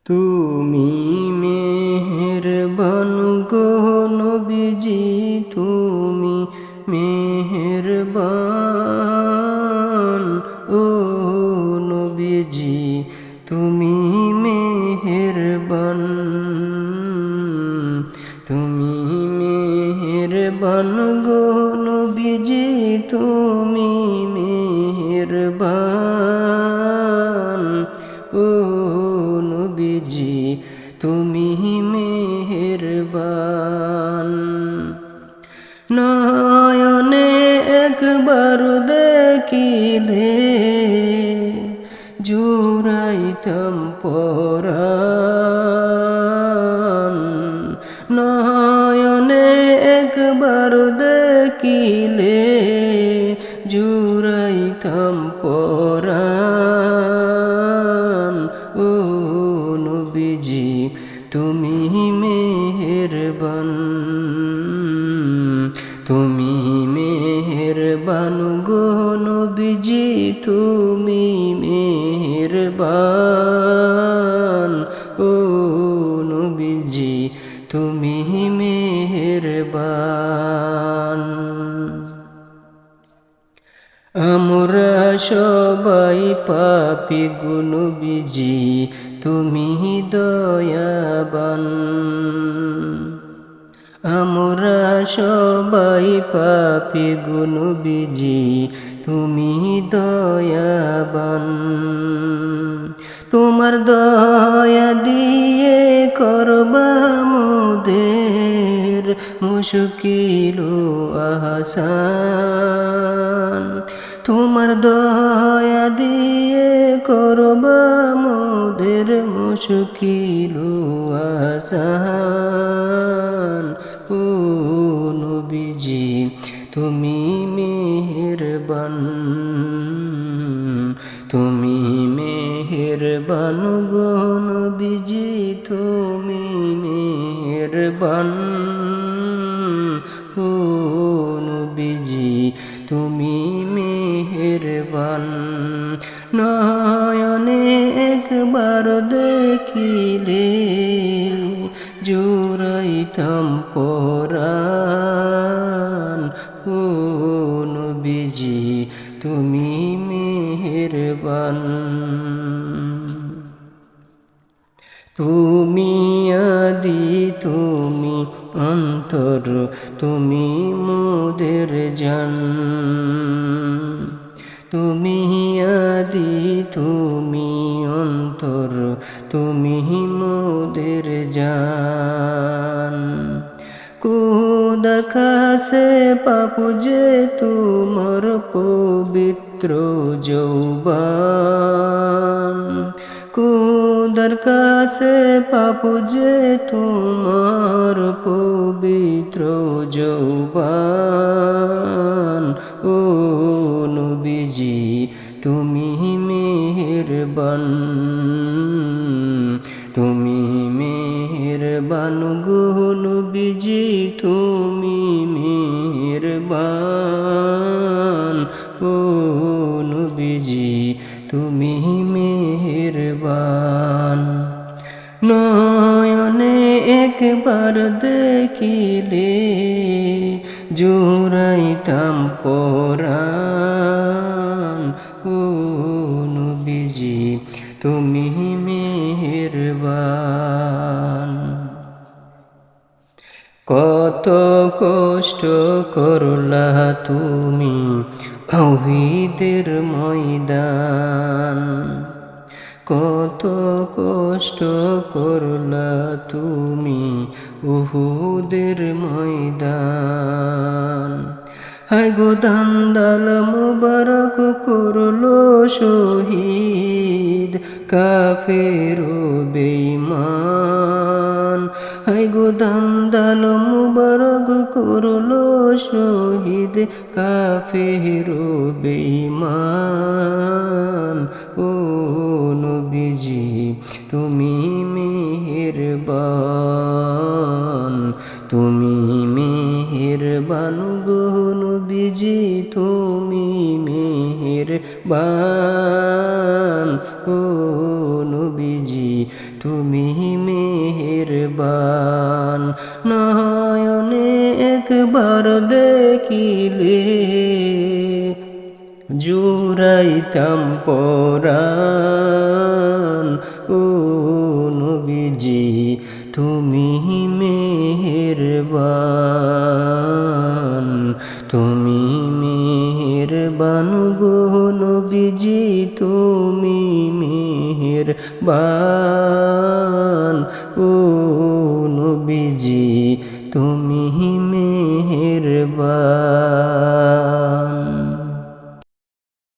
তুমি মেহেরবান গো নবীজি, তুমি মেহেরবান। ও নবীজি তুমি মেহেরবান, তুমি মেহেরবান গো নবীজি, তুমি মেহেরবান। ও নবীজি তুমি মেহেরবান। নয়নে একবার দেখিলে জুড়াইতাম পরাণ। নয়নে একবার দেখিলে জুড়াইতাম পরাণ। ও নবীজি তুমি মেহেরবান, তুমি মেহেরবান গো নবীজি, তুমি মেহেরবান। ও নবীজি তুমি মেহেরবান। আমরা সবাই পাপী গো নবীজি, তুমি দয়াবান। আমরা সবাই পাপী গো নবীজি, তুমি দয়াবান। তোমার দয়া দিয়ে করবা মোদের মুশকিল আসান। তোমার দয়া দিয়ে করবা মোদের মুশকিল আসান। ও নবীজি তুমি মেহেরবান, তুমি মেহেরবান গো নবীজি, তুমি মেহেরবান। ও নবীজি তুমি মেহেরবান। নয়নে একবার দেখিলে জুড়াইতাম পরাণ। ও নবীজি তুমি মেহেরবান। তুমি আদি তুমি অন্তর, তুমি মোদের জান। তুমি আদি তুমি অন্তর, তুমি মোদের জান। খোদার কাছে পাপু যে তোমার পবিত্র যৌবান। খোদার কাছে পাপু যে তোমার পবিত্র যৌবান। ও নবীজি তুমি মেহেরবান, তুমি মেহেরবান গো নবীজি, তুমি মেহেরবান। ও নবীজি তুমি মেহেরবান। নয়নে একবার দেখিলে জুড়াইতাম পরাণ। ও নবীজি তুমি মেহেরবান। কত কষ্ট করলা তুমি উহুদের ময়দান। কত কষ্ট করলা তুমি উহুদের ময়দান। হায় গো দান্দাল মুবারক করলো শহীদ কাফের বেঈমান। হায় গো দান্দাল মুবারক করলো শহীদ কাফের বেঈমান। ও নবীজি তুমি মেহেরবান, তুমি মেহেরবান গো নবীজি, তুমি মেহেরবান। ও নবীজি তুমি মেহেরবান। নয়নে একবার দেখিলে জুড়াইতাম পরাণ। ও নবীজি তুমি মেহেরবান, তুমি মেহেরবান গো নবীজি তুমি মেহেরবান। ও নবীজি তুমি